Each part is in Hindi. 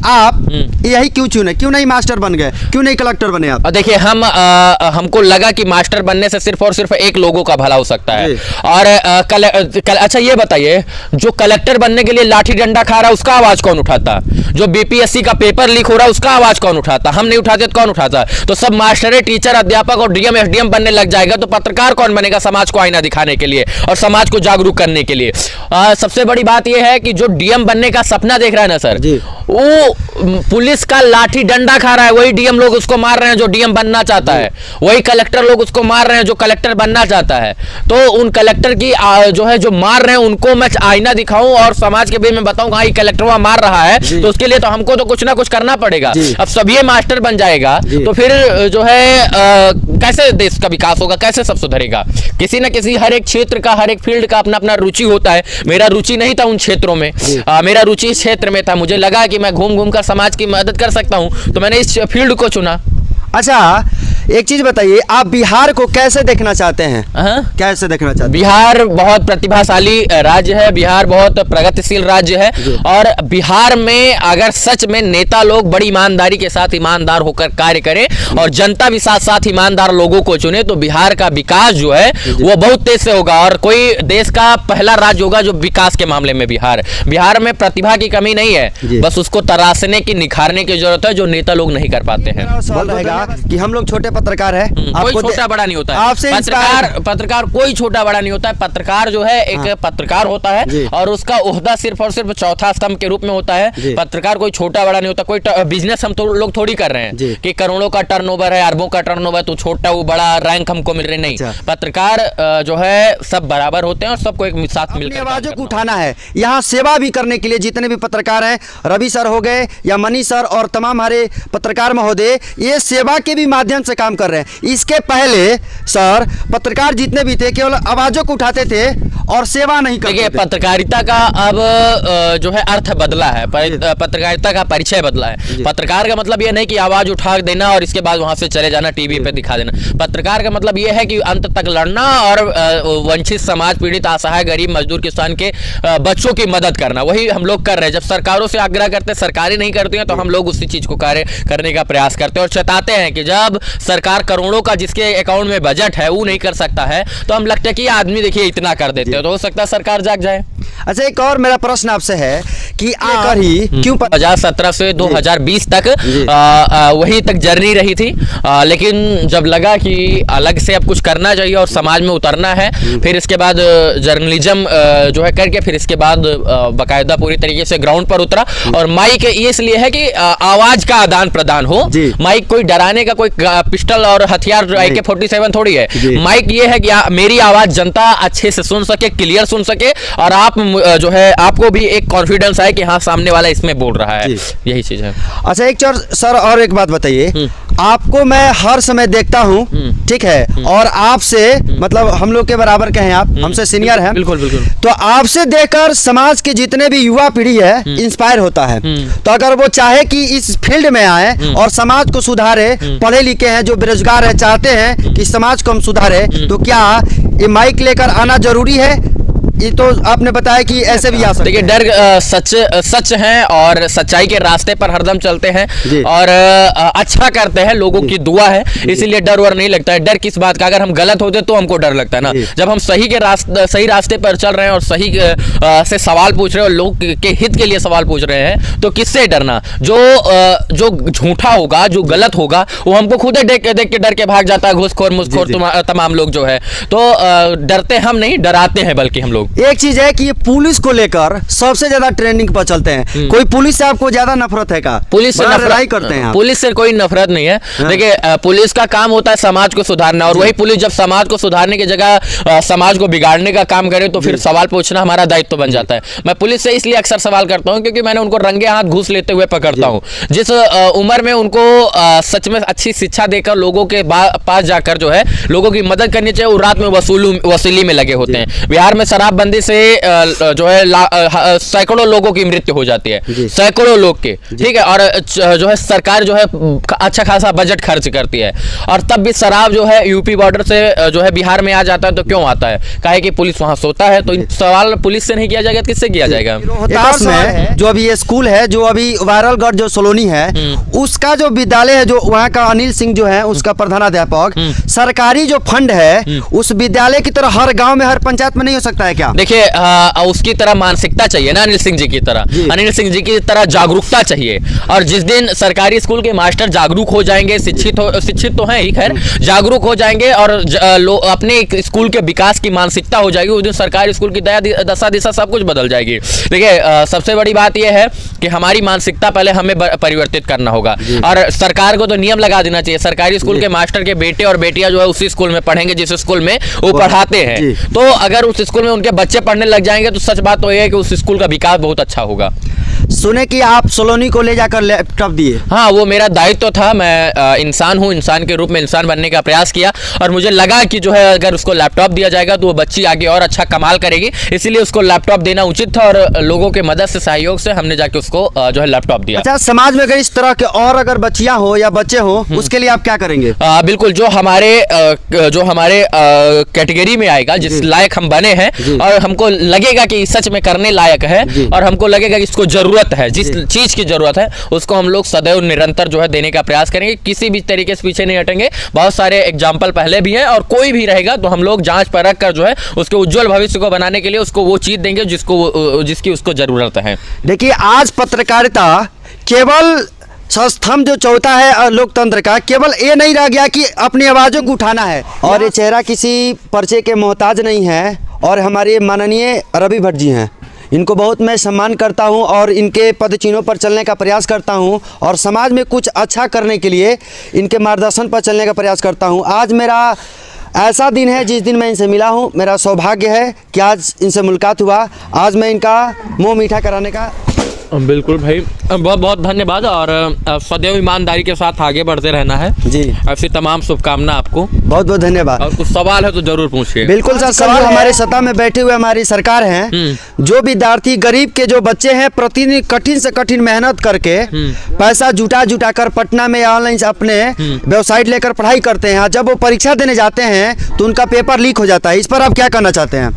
आप यही क्यों चुने, क्यों नहीं मास्टर बन गए, क्यों नहीं कलेक्टर बने आप? देखिए हमको लगा कि मास्टर बनने से सिर्फ और सिर्फ एक लोगों का भला हो सकता है। और अच्छा ये बताइए, जो कलेक्टर बनने के लिए लाठी डंडा खा रहा है उसका आवाज कौन उठाता? जो बीपीएससी का पेपर लीक हो रहा है उसका आवाज कौन उठाता? हम नहीं उठाते तो कौन उठाता? तो सब मास्टर, टीचर, अध्यापक और डीएम एसडीएम बनने लग जाएगा तो पत्रकार कौन बनेगा समाज को आईना दिखाने के लिए और समाज को जागरूक करने के लिए? सबसे बड़ी बात यह है कि जो डीएम बनने का सपना देख रहा है ना सर, वो पुलिस का लाठी डंडा खा रहा है। वही डीएम लोग उसको मार रहे हैं जो डीएम बनना चाहता है, वही कलेक्टर लोग उसको मार रहे हैं जो कलेक्टर बनना चाहता है। तो उन कलेक्टर की जो है जो मार रहे हैं उनको मैं आईना दिखाऊं और समाज के बीच में बताऊं हाँ ये कलेक्टर वहां मार रहा है, तो उसके लिए तो हमको तो कुछ ना कुछ करना पड़ेगा। अब सभी मास्टर बन जाएगा तो फिर जो है कैसे देश का विकास होगा, कैसे सब सुधरेगा? किसी न किसी हर एक क्षेत्र का, हर एक फील्ड का अपना अपना रुचि होता है। मेरा रुचि नहीं था उन क्षेत्रों में, मेरा रुचि इस क्षेत्र में था। मुझे लगा कि मैं घूम घूम कर समाज की मदद कर सकता हूं तो मैंने इस फील्ड को चुना। अच्छा एक चीज बताइए, आप बिहार को कैसे देखना चाहते हैं? कैसे देखना चाहते हैं? बिहार बहुत प्रतिभाशाली राज्य है, बिहार बहुत प्रगतिशील राज्य है और बिहार में अगर सच में नेता लोग बड़ी ईमानदारी के साथ ईमानदार होकर कार्य करें और जनता भी साथ साथ ईमानदार लोगों को चुने तो बिहार का विकास जो है वो बहुत तेज से होगा और कोई देश का पहला राज्य होगा जो विकास के मामले में बिहार में प्रतिभा की कमी नहीं है, बस उसको तराशने की, निखारने की जरूरत है जो नेता लोग नहीं कर पाते हैं। कि हम लोग छोटे पत्रकार है, कोई छोटा बड़ा नहीं होता है। आपसे पत्रकार कोई छोटा बड़ा नहीं होता है। पत्रकार जो है एक पत्रकार होता है और उसका ओहदा सिर्फ और सिर्फ चौथा स्तंभ के रूप में होता है। पत्रकार कोई छोटा बड़ा नहीं होता। कोई बिजनेस हम लोग थोड़ी कर रहे हैं कि करोड़ों का टर्नओवर है, अरबों का टर्नओवर, तो छोटा वो बड़ा रैंक हमको मिल रहे नहीं। पत्रकार जो है सब बराबर होते हैं और सबको एक साथ मिलकर आवाजों को उठाना है। यहाँ सेवा भी करने के लिए जितने भी पत्रकार हैं, रवि सर हो गए या मनीष सर और तमाम हमारे पत्रकार महोदय, ये सेवा के भी माध्यम से काम कर रहे हैं। इसके पहले सर पत्रकार जितने भी थे केवल आवाजों को उठाते थे और सेवा नहीं करते थे। पत्रकारिता का अब जो है अर्थ बदला है, पत्रकारिता का परिचय बदला है। पत्रकार का मतलब ये नहीं कि आवाज उठा देना और इसके बाद वहां से चले जाना, टीवी पे दिखा देना। पत्रकार का मतलब ये है कि अंत तक लड़ना और वंचित समाज, पीड़ित, असहाय, गरीब, मजदूर, किसान के बच्चों की मदद करना। वही हम लोग कर रहे हैं। जब सरकारों से आग्रह करते हैं, सरकारें नहीं करती हैं, तो हम लोग उसी चीज को कार्य करने का प्रयास करते हैं और चाहते हैं कि जब सरकार करोड़ों का जिसके अकाउंट में बजट है वो नहीं कर सकता है तो हम लगता है कि आदमी देखिए इतना कर देते हैं, तो हो सकता है सरकार जाग जाए। अच्छा एक और मेरा प्रश्न आपसे है कि आप ही क्यों 2017 से 2020 तक वहीं तक जर्नी रही थी, लेकिन जब लगा कि अलग से अब कुछ करना चाहिए और समाज में उतरना है, फिर इसके बाद जर्नलिज्म जो है करके फिर इसके बाद बाकायदा पूरी तरीके से ग्राउंड पर उतरा। और माइक इसलिए है कि आवाज का आदान प्रदान हो। माइक कोई डराने का कोई पिस्टल और हथियार AK-47 थोड़ी है। माइक ये है कि मेरी आवाज जनता अच्छे से सुन सके, क्लियर सुन सके और आप जो है आपको भी एक कॉन्फिडेंस आए कि हाँ सामने वाला इसमें बोल रहा है, यही चीज है। अच्छा एक सर और एक बात बताइए, आपको मैं हर समय देखता हूँ, ठीक है, और आपसे मतलब हम लोग के बराबर के हैं आप, हमसे सीनियर हैं। बिल्कुल बिल्कुल। तो आपसे देखकर समाज के जितने भी युवा पीढ़ी है इंस्पायर होता है। तो अगर वो चाहे कि इस फील्ड में आए और समाज को सुधारे, पढ़े लिखे हैं, जो बेरोजगार है, चाहते हैं कि समाज को हम सुधारे, तो क्या ये माइक लेकर आना जरूरी है? ये तो आपने बताया कि ऐसे भी आ सकते हैं। देखिए डर सच है और सच्चाई के रास्ते पर हरदम चलते हैं और अच्छा करते हैं, लोगों की दुआ है, इसीलिए डर वर नहीं लगता है। डर किस बात का? अगर हम गलत होते तो हमको डर लगता है ना। जब हम सही रास्ते पर चल रहे हैं और सही से सवाल पूछ रहे हैं और लोग के हित के लिए सवाल पूछ रहे हैं तो किससे डरना? जो झूठा होगा, जो गलत होगा, वो हमको खुद देख के डर के भाग जाता है। घूसखोर मुस्खोर तमाम लोग जो है, तो डरते हम नहीं, डराते हैं बल्कि हम लोग। एक चीज है कि ये पुलिस को लेकर सबसे ज्यादा ट्रेंडिंग पर चलते हैं। कोई पुलिस से आपको ज्यादा नफरत है का? पुलिस से लड़ाई करते हैं? पुलिस से कोई नफरत नहीं है। देखिए पुलिस का काम होता है समाज को सुधारना और वही पुलिस जब समाज को सुधारने की जगह समाज को बिगाड़ने का काम करे तो फिर सवाल पूछना हमारा दायित्व बन जाता है। मैं पुलिस से इसलिए अक्सर सवाल करता हूँ क्योंकि मैंने उनको रंगे हाथ घूस लेते हुए पकड़ता हूँ। जिस उम्र में उनको सच में अच्छी शिक्षा देकर लोगों के पास जाकर जो है लोगों की मदद करनी चाहिए, वो रात में वसूली में लगे होते हैं। बिहार में शराब शराबबंदी से जो है सैकड़ों लोगों की मृत्यु हो जाती है, सैकड़ों लोग के, ठीक है। और जो है सरकार जो है अच्छा खासा बजट खर्च करती है, और तब भी शराब जो है यूपी बॉर्डर से जो है बिहार में आ जाता है। तो क्यों आता है? काहे कि पुलिस वहां सोता है। तो सवाल पुलिस से नहीं किया जाएगा, किससे किया जाएगा? रोहतास में जो अभी ये स्कूल है, जो अभी वायरलगढ़ जो सोलोनी है, उसका जो विद्यालय है, जो वहाँ का अनिल सिंह जो है उसका प्रधानाध्यापक, सरकारी जो फंड है उस विद्यालय की तरह हर गांव में, हर पंचायत में नहीं हो सकता है क्या? देखिए, उसकी तरह मानसिकता चाहिए ना, अनिल सिंह जी की तरह, अनिल सिंह जी की तरह जागरूकता चाहिए। और जिस दिन सरकारी स्कूल के मास्टर जागरूक हो जाएंगे, शिक्षित तो हैं ही, खैर जागरूक हो जाएंगे और अपने स्कूल के विकास की मानसिकता हो जाएगी, उस दिन सरकारी स्कूल की दशा दिशा सब कुछ बदल जाएगी। देखिए, सबसे बड़ी बात यह है कि हमारी मानसिकता पहले हमें परिवर्तित करना होगा, और सरकार को तो नियम लगा देना चाहिए, सरकारी स्कूल के मास्टर के बेटे और बेटियां जो है उसी स्कूल में पढ़ेंगे जिस स्कूल में वो पढ़ाते हैं। तो अगर उस स्कूल में उनके बच्चे पढ़ने लग जाएंगे तो सच बात तो यह है कि उस स्कूल का विकास बहुत अच्छा होगा। सुने कि आप सोलोनी को ले जाकर लैपटॉप दिए। हाँ, वो मेरा दायित्व था। मैं इंसान हूँ, इंसान के रूप में इंसान बनने का प्रयास किया, और मुझे लगा कि जो है अगर उसको लैपटॉप दिया जाएगा तो वो बच्ची आगे और अच्छा कमाल करेगी, इसीलिए उसको लैपटॉप देना उचित था, और लोगों के मदद से, सहयोग से हमने जाके उसको जो है लैपटॉप दिया। अच्छा, समाज में अगर इस तरह के और अगर बच्चियां हो या बच्चे हो, उसके लिए आप क्या करेंगे? बिल्कुल, जो हमारे कैटेगरी में आएगा, जिस लायक हम बने हैं और हमको लगेगा कि सच में करने लायक है, और हमको लगेगा कि इसको जरूरत है, जिस चीज की जरूरत है उसको हम लोग सदैव निरंतर जो है देने का प्रयास करेंगे, किसी भी तरीके से पीछे नहीं हटेंगे। बहुत सारे एग्जाम्पल पहले भी हैं, और कोई भी रहेगा तो हम लोग जांच परख कर जो है उसके उज्जवल भविष्य को बनाने के लिए उसको वो चीज देंगे जिसकी उसको जरूरत है। देखिए, आज पत्रकारिता केवल स्तंभ जो चौथा है लोकतंत्र का, केवल ये नहीं रह गया कि अपनी आवाज़ों को उठाना है, और ये चेहरा किसी पर्चे के मोहताज नहीं है। और हमारे माननीय रवि भट्ट जी हैं, इनको बहुत मैं सम्मान करता हूं और इनके पदचिन्हों पर चलने का प्रयास करता हूं, और समाज में कुछ अच्छा करने के लिए इनके मार्गदर्शन पर चलने का प्रयास करता हूं। आज मेरा ऐसा दिन है जिस दिन मैं इनसे मिला हूं, मेरा सौभाग्य है कि आज इनसे मुलाकात हुआ। आज मैं इनका मुंह मीठा कराने का बिल्कुल भाई, बहुत बहुत धन्यवाद, और सदैव ईमानदारी के साथ आगे बढ़ते रहना है जी। ऐसी तमाम शुभकामना आपको, बहुत बहुत धन्यवाद। और कुछ सवाल है तो जरूर पूछिए। बिल्कुल सर, सवाल हमारे सत्ता में बैठे हुए हमारी सरकार है, जो विद्यार्थी गरीब के जो बच्चे हैं प्रतिदिन कठिन से कठिन मेहनत करके पैसा जुटा कर पटना में ऑनलाइन अपने वेबसाइट लेकर पढ़ाई करते हैं, जब वो परीक्षा देने जाते हैं तो उनका पेपर लीक हो जाता है। इस पर आप क्या कहना चाहते हैं?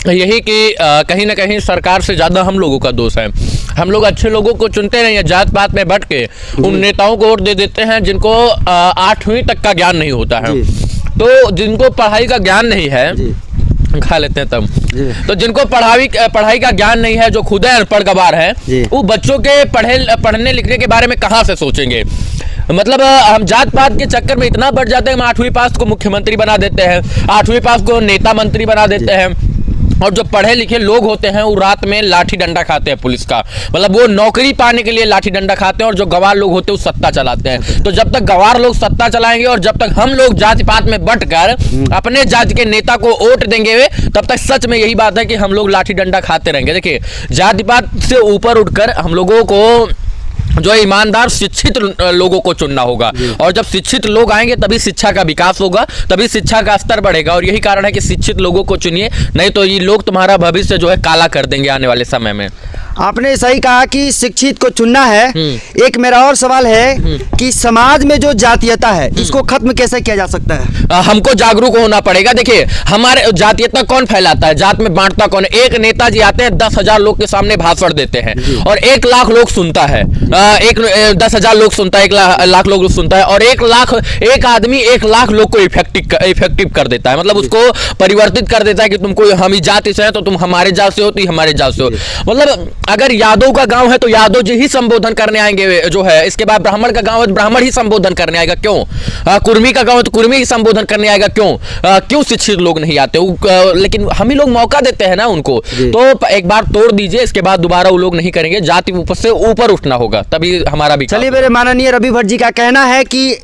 यही कि कहीं ना कहीं सरकार से ज़्यादा हम लोगों का दोष है। हम लोग अच्छे लोगों को चुनते नहीं है, जात पात में बट के उन नेताओं को वोट दे देते हैं जिनको 8वीं तक का ज्ञान नहीं होता है। तो जिनको पढ़ाई का ज्ञान नहीं है, खा लेते हैं तब, तो जिनको पढ़ाई का ज्ञान नहीं है, जो खुद अनपढ़ गवार है, वो बच्चों के पढ़ने लिखने के बारे में कहाँ से सोचेंगे? मतलब हम जात पात के चक्कर में इतना बढ़ जाते हैं, हम 8वीं पास को मुख्यमंत्री बना देते हैं, 8वीं पास को नेता मंत्री बना देते हैं, और जो पढ़े लिखे लोग होते हैं वो रात में लाठी डंडा खाते हैं पुलिस का, मतलब वो नौकरी पाने के लिए लाठी डंडा खाते हैं, और जो गवार लोग होते हैं वो सत्ता चलाते हैं। तो जब तक गवार लोग सत्ता चलाएंगे और जब तक हम लोग जाति पात में बंटकर अपने जाति के नेता को वोट देंगे, तब तक सच में यही बात है कि हम लोग लाठी डंडा खाते रहेंगे। देखिए, जाति पात से ऊपर उठकर हम लोगों को जो ईमानदार शिक्षित लोगों को चुनना होगा, और जब शिक्षित लोग आएंगे तभी शिक्षा का विकास होगा, तभी शिक्षा का स्तर बढ़ेगा। और यही कारण है कि शिक्षित लोगों को चुनिए, नहीं तो ये लोग तुम्हारा भविष्य जो है काला कर देंगे आने वाले समय में। आपने सही कहा कि शिक्षित को चुनना है। एक मेरा और सवाल है कि समाज में जो जातीयता है इसको खत्म कैसे किया जा सकता है? हमको जागरूक होना पड़ेगा। देखिए, हमारे जातीयता कौन फैलाता है, जात में बांटता कौन है? एक नेताजी आते हैं, 10,000 लोग के सामने भाषण देते हैं और 1 लाख लोग सुनता है, 10,000 लोग सुनता है, 1 लाख लोग सुनता है, और 1 आदमी 1 लाख लोग को इफेक्टिव कर देता है, मतलब उसको परिवर्तित कर देता है कि तुमको हम ही जाति से है तो तुम हमारे जात से हो, तो हमारे जात से हो। मतलब अगर यादव का गांव है तो यादव जी ही संबोधन करने आएंगे जो है, इसके बाद ब्राह्मण का गांव है तो ब्राह्मण ही संबोधन करने आएगा, क्यों? कुर्मी का गांव है तो कुर्मी ही संबोधन करने आएगा, क्यों शिक्षित लोग नहीं आते? लेकिन हम ही लोग मौका देते हैं ना उनको। तो एक बार तोड़ दीजिए, इसके बाद दोबारा वो लोग नहीं करेंगे, जाति से ऊपर उठना होगा, तभी हमारा भी। चलिए, मेरे माननीय रवि भट्ट जी का कहना है कि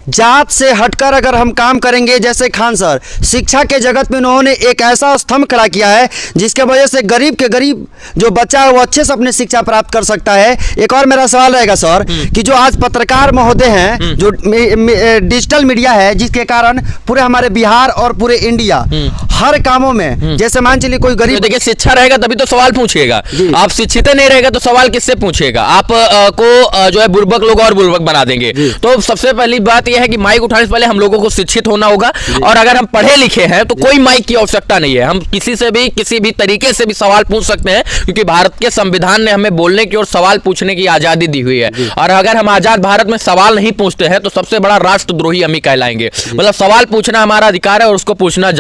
जात से हटकर अगर हम काम करेंगे, जैसे खान सर शिक्षा के जगत में उन्होंने एक ऐसा स्तंभ खड़ा किया है जिसके वजह से गरीब के गरीब जो बच्चा है वो अच्छे से अपनी शिक्षा प्राप्त कर सकता है। एक और मेरा सवाल रहेगा सर कि जो आज पत्रकार महोदय हैं, जो डिजिटल मीडिया है, जिसके कारण पूरे हमारे बिहार और पूरे इंडिया हर कामों में, जैसे मान चलिए कोई गरीब, देखिए शिक्षा रहेगा तभी तो सवाल पूछिएगा, आप शिक्षित नहीं रहेगा तो सवाल किससे पूछेगा? आप को जो है बुर्बक लोग और बुर्बक बना देंगे। तो सबसे पहली बात यह है कि माइक उठाने से पहले हम लोगों को शिक्षित होना होगा, और अगर हम पढ़े लिखे हैं तो कोई माइक की आवश्यकता नहीं है, हम किसी से भी किसी भी तरीके से भी सवाल पूछ सकते हैं, क्योंकि भारत के संविधान ने हमें बोलने की और सवाल पूछने की आजादी दी हुई है। और अगर हम आजाद भारत में सवाल नहीं पूछते हैं तो सबसे बड़ा राष्ट्रद्रोही हम ही कहलाएंगे। मतलब सवाल पूछना हमारा अधिकार है और उसको पूछना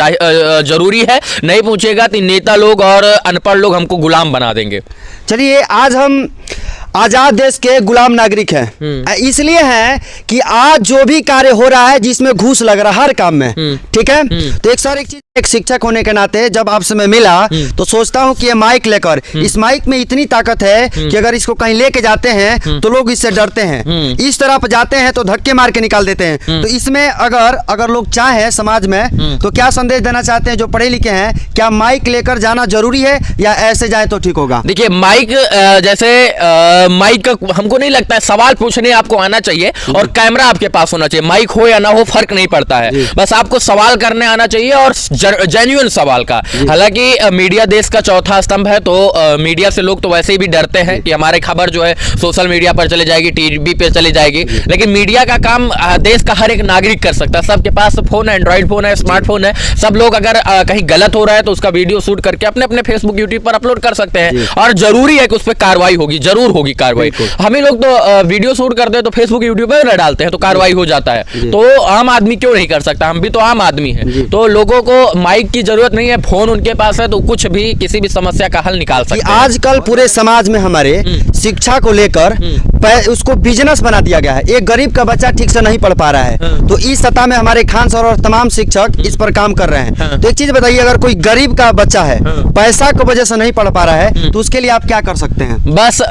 जरूरी है, नहीं पूछेगा तो नेता लोग और अनपढ़ लोग हमको गुलाम बना देंगे। चलिए, आज हम आजाद देश के गुलाम नागरिक हैं, इसलिए हैं कि आज जो भी कार्य हो रहा है जिसमें घूस लग रहा है हर काम में, ठीक है। तो एक चीज, एक शिक्षक होने के नाते जब आपसे मैं मिला तो सोचता हूँ कि ये माइक लेकर, इस माइक में इतनी ताकत है कि अगर इसको कहीं लेके जाते हैं तो लोग इससे डरते हैं, इस तरफ जाते हैं तो धक्के मार के निकाल देते हैं। तो इसमें अगर लोग चाहें समाज में तो क्या संदेश देना चाहते हैं जो पढ़े लिखे हैं? क्या माइक लेकर जाना जरूरी है या ऐसे जाए तो ठीक होगा? देखिए माइक जैसे माइक का हमको नहीं लगता है, सवाल पूछने आपको आना चाहिए और कैमरा आपके पास होना चाहिए, माइक हो या ना हो फर्क नहीं पड़ता है, बस आपको सवाल करने आना चाहिए और जेन्युइन सवाल का। हालांकि मीडिया देश का चौथा स्तंभ है, तो मीडिया से लोग तो वैसे ही भी डरते हैं कि हमारे खबर जो है सोशल मीडिया पर चले जाएगी, टीवी पे चली जाएगी, लेकिन मीडिया का काम देश का हर एक नागरिक कर सकता है। सबके पास फोन है, एंड्रॉइड फोन है, स्मार्टफोन है, सब लोग अगर कहीं गलत हो रहा है तो उसका वीडियो शूट करके अपने अपने फेसबुक यूट्यूब पर अपलोड कर सकते हैं, और जरूरी है कि उस पर कार्रवाई होगी, जरूर होगी कार्रवाई। हम ही लोग तो वीडियो शूट करते हैं तो फेसबुक यूट्यूब पर डालते हैं तो कार्रवाई हो जाता है, तो आम आदमी क्यों नहीं कर सकता? हम भी तो आम आदमी हैं। तो लोगों को माइक की जरूरत नहीं है, फोन उनके पास है तो कुछ भी किसी भी समस्या का हल निकाल सकते हैं। आजकल पूरे समाज में हमारे शिक्षा को लेकर उसको बिजनेस बना दिया गया है। एक गरीब का बच्चा ठीक से नहीं पढ़ पा रहा है तो इस सतह में हमारे खान सर और तमाम शिक्षक इस पर काम कर रहे हैं। तो एक चीज बताइए, अगर कोई गरीब का बच्चा है, पैसा की वजह से नहीं पढ़ पा रहा है, तो उसके लिए आप क्या कर सकते हैं? बस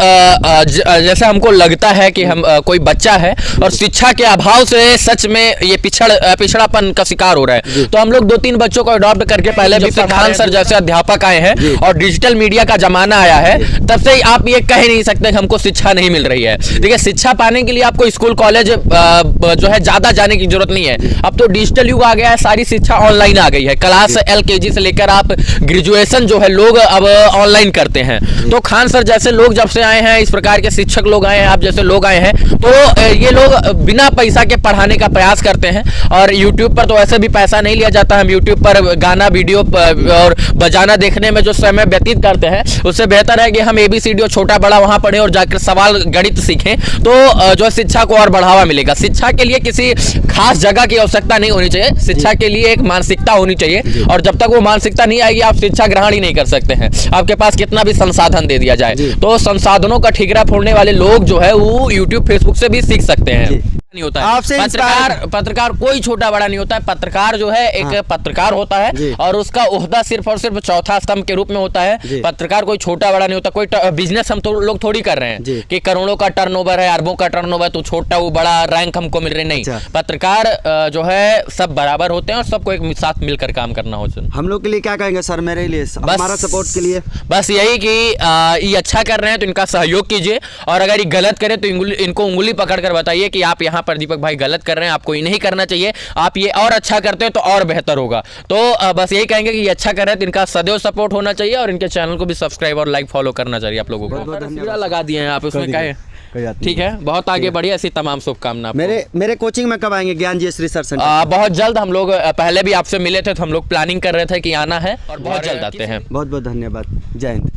जैसे हमको लगता है कि हम कोई बच्चा है और शिक्षा के अभाव से सच में ये पिछड़ापन का शिकार हो रहा है, तो हम लोग 2-3 बच्चों को अडॉप्ट करके, पहले भी खान सर जैसे अध्यापक आए हैं और डिजिटल मीडिया का जमाना आया है, तब से आप ये कह नहीं सकते कि हमको शिक्षा नहीं मिल रही है। देखिए शिक्षा पाने के लिए आपको स्कूल कॉलेज जो है ज्यादा जाने की जरूरत नहीं है, अब तो डिजिटल युग आ गया है, सारी शिक्षा ऑनलाइन आ गई है, क्लास LKG से लेकर आप ग्रेजुएशन जो है लोग अब ऑनलाइन करते हैं। तो खान सर जैसे लोग जब से आए हैं, इस प्रकार के शिक्षक लोग आए हैं, आप जैसे लोग आए हैं, तो ये लोग बिना पैसा के पढ़ाने का प्रयास करते हैं। और यूट्यूब पर तो ऐसे भी पैसा नहीं लिया जाता, हम यूट्यूब पर गाना वीडियो और बजाना देखने में जो समय व्यतीत करते हैं उससे बेहतर है कि हम ABCD छोटा बड़ा वहां पढ़े और जाकर सवाल गणित सीखें, तो जो शिक्षा को और बढ़ावा मिलेगा। शिक्षा के लिए किसी खास जगह की आवश्यकता नहीं होनी चाहिए, शिक्षा के लिए एक मानसिकता होनी चाहिए, और जब तक वो मानसिकता नहीं आएगी आप शिक्षा ग्रहण ही नहीं कर सकते हैं। आपके पास कितना भी संसाधन दे दिया जाए, तो संसाधनों का ठिकरा फोड़ने वाले लोग जो है वो यूट्यूब फेसबुक से भी सीख सकते हैं। नहीं होता है पत्रकार कोई छोटा बड़ा नहीं होता है, पत्रकार जो है एक पत्रकार होता है और उसका ओहदा सिर्फ और सिर्फ चौथा स्तंभ के रूप में होता है। पत्रकार कोई छोटा बड़ा नहीं होता, कोई बिजनेस हम तो लोग थोड़ी कर रहे हैं कि करोड़ों का टर्नओवर है, अरबों का टर्नओवर, तो छोटा वो बड़ा रैंक हमको मिल रही नहीं। पत्रकार जो है सब बराबर होते हैं और सबको एक साथ मिलकर काम करना होता है। हम लोग के लिए क्या कहेंगे सर, मेरे लिए हमारा सपोर्ट के लिए बस यही कि ये अच्छा कर रहे हैं तो इनका सहयोग कीजिए, और अगर ये गलत करें तो इनको उंगली पकड़कर बताइए कि आप यहाँ पर दीपक भाई गलत कर रहे हैं, आपको ये नहीं करना चाहिए, आप ये और अच्छा करते हैं तो और बेहतर होगा। तो बस यही कहेंगे कि ये अच्छा कर रहे हैं तो इनका सदैव सपोर्ट होना चाहिए, और इनके चैनल को भी सब्सक्राइब और लाइक फॉलो करना चाहिए आप लोगों को। लगा दिए हैं आप उसमें, क्या है ठीक है, बहुत आगे बढ़िए, ऐसी तमाम शुभकामना। मेरे कोचिंग में कब आएंगे ज्ञान जी रिसर्च सेंटर? बहुत जल्द, हम लोग पहले भी आपसे मिले थे तो हम लोग प्लानिंग कर रहे थे कि आना है, और बहुत जल्द आते हैं। बहुत बहुत धन्यवाद, जय हिंद।